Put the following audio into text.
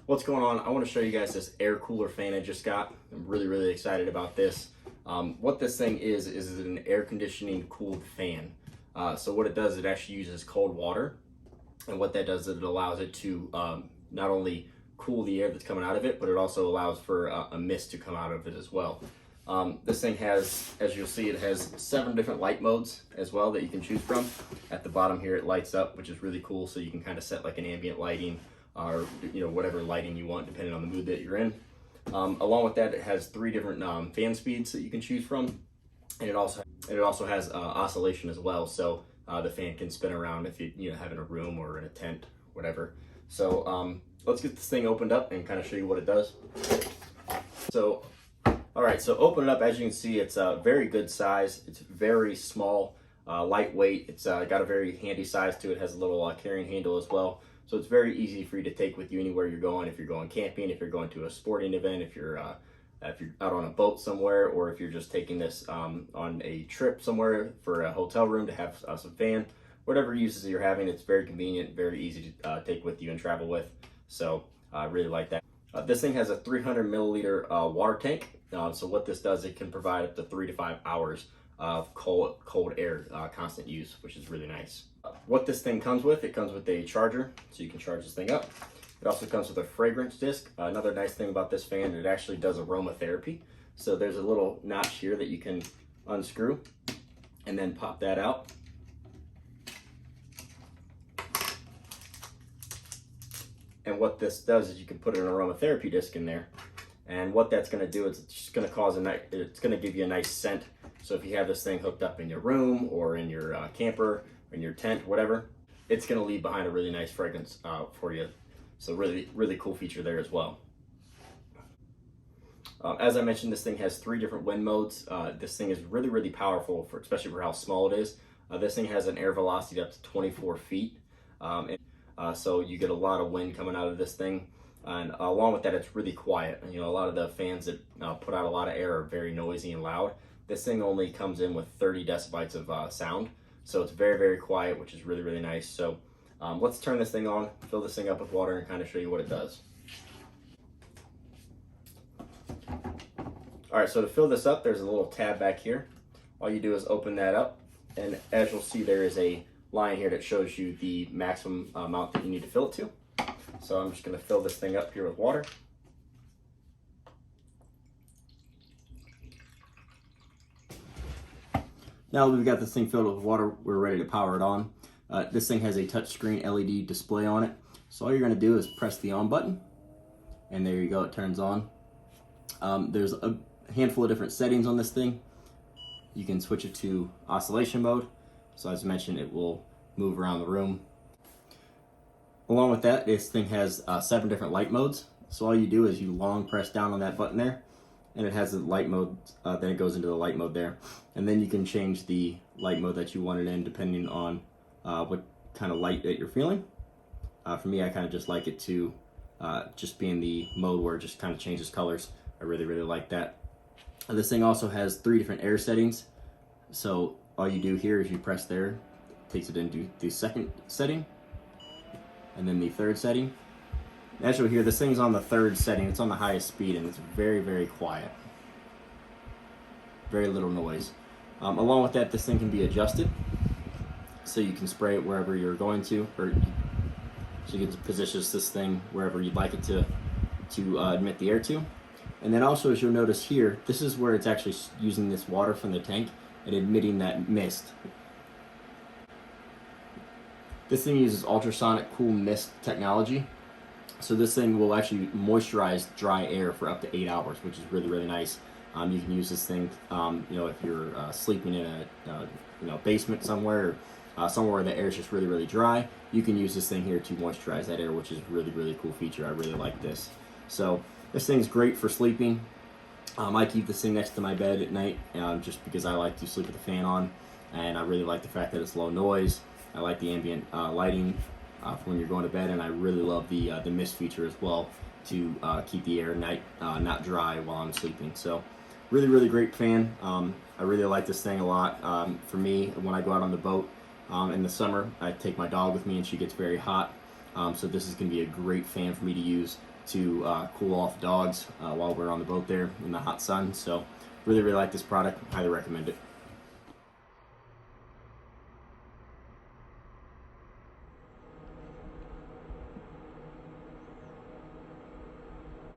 What's going on? I want to show you guys this air cooler fan I just got. I'm really excited about this. What this thing is an air conditioning cooled fan. So what it does, it actually uses cold water, and what that does is it allows it to not only cool the air that's coming out of it, but it also allows for a mist to come out of it as well. This thing has, as you'll see, it has 7 different light modes as well that you can choose from. At the bottom here it lights up, which is really cool, so you can kind of set like an ambient lighting or whatever lighting you want depending on the mood that you're in. Along with that, it has 3 different fan speeds that you can choose from, and it also has oscillation as well, so the fan can spin around if you have in a room or in a tent, whatever. So let's get this thing opened up and kind of show you what it does. So alright, so open it up. As you can see, it's a very good size. It's very small, lightweight. It's got a very handy size to it. It has a little carrying handle as well. So it's very easy for you to take with you anywhere you're going. If you're going camping, if you're going to a sporting event, if you're out on a boat somewhere, or if you're just taking this on a trip somewhere for a hotel room to have some fan, whatever uses you're having, it's very convenient, very easy to take with you and travel with. So I really like that. This thing has a 300 milliliter water tank. So what this does, it can provide up to 3 to 5 hours of cold air, constant use, which is really nice. What this thing comes with, it comes with a charger, so you can charge this thing up. It also comes with a fragrance disc. Another nice thing about this fan, it actually does aromatherapy. So there's a little notch here that you can unscrew and then pop that out. And what this does is you can put an aromatherapy disc in there. And what that's going to do is it's just going to cause it's going to give you a nice scent. So if you have this thing hooked up in your room or in your camper, or in your tent, whatever, it's going to leave behind a really nice fragrance for you. So really cool feature there as well. As I mentioned, this thing has 3 different wind modes. This thing is really powerful, especially for how small it is. This thing has an air velocity up to 24 feet. So you get a lot of wind coming out of this thing. And along with that, it's really quiet. A lot of the fans that put out a lot of air are very noisy and loud. This thing only comes in with 30 decibels of sound. So it's very quiet, which is really nice. So let's turn this thing on, fill this thing up with water, and kind of show you what it does. All right, so to fill this up, there's a little tab back here. All you do is open that up, and as you'll see, there is a line here that shows you the maximum amount that you need to fill it to. So I'm just going to fill this thing up here with water. Now that we've got this thing filled with water, we're ready to power it on. This thing has a touchscreen LED display on it. So all you're going to do is press the on button, and there you go, it turns on. There's a handful of different settings on this thing. You can switch it to oscillation mode. So as mentioned, it will move around the room. Along with that, this thing has 7 different light modes. So all you do is you long press down on that button there, and it has the light mode, then it goes into the light mode there. And then you can change the light mode that you want it in depending on what kind of light that you're feeling. For me, I kind of just like it to just be in the mode where it just kind of changes colors. I really like that. This thing also has 3 different air settings. So all you do here is you press there, it takes it into the 2nd setting, and then the 3rd setting. As you'll hear, this thing's on the 3rd setting. It's on the highest speed, and it's very quiet. Very little noise. Along with that, this thing can be adjusted, so you can spray it wherever you're going to, or so you can position this thing wherever you'd like it to emit the air to. And then also, as you'll notice here, this is where it's actually using this water from the tank and emitting that mist. This thing uses ultrasonic cool mist technology. So this thing will actually moisturize dry air for up to 8 hours, which is really nice. You can use this thing, if you're sleeping in a basement somewhere, or somewhere where the air is just really dry. You can use this thing here to moisturize that air, which is really cool feature. I really like this. So this thing's great for sleeping. I keep this thing next to my bed at night, just because I like to sleep with the fan on, and I really like the fact that it's low noise. I like the ambient lighting for when you're going to bed, and I really love the mist feature as well to keep the air not dry while I'm sleeping. So really great fan. I really like this thing a lot. For me, when I go out on the boat in the summer, I take my dog with me, and she gets very hot. So this is going to be a great fan for me to use to cool off dogs while we're on the boat there in the hot sun. So really, really like this product. Highly recommend it.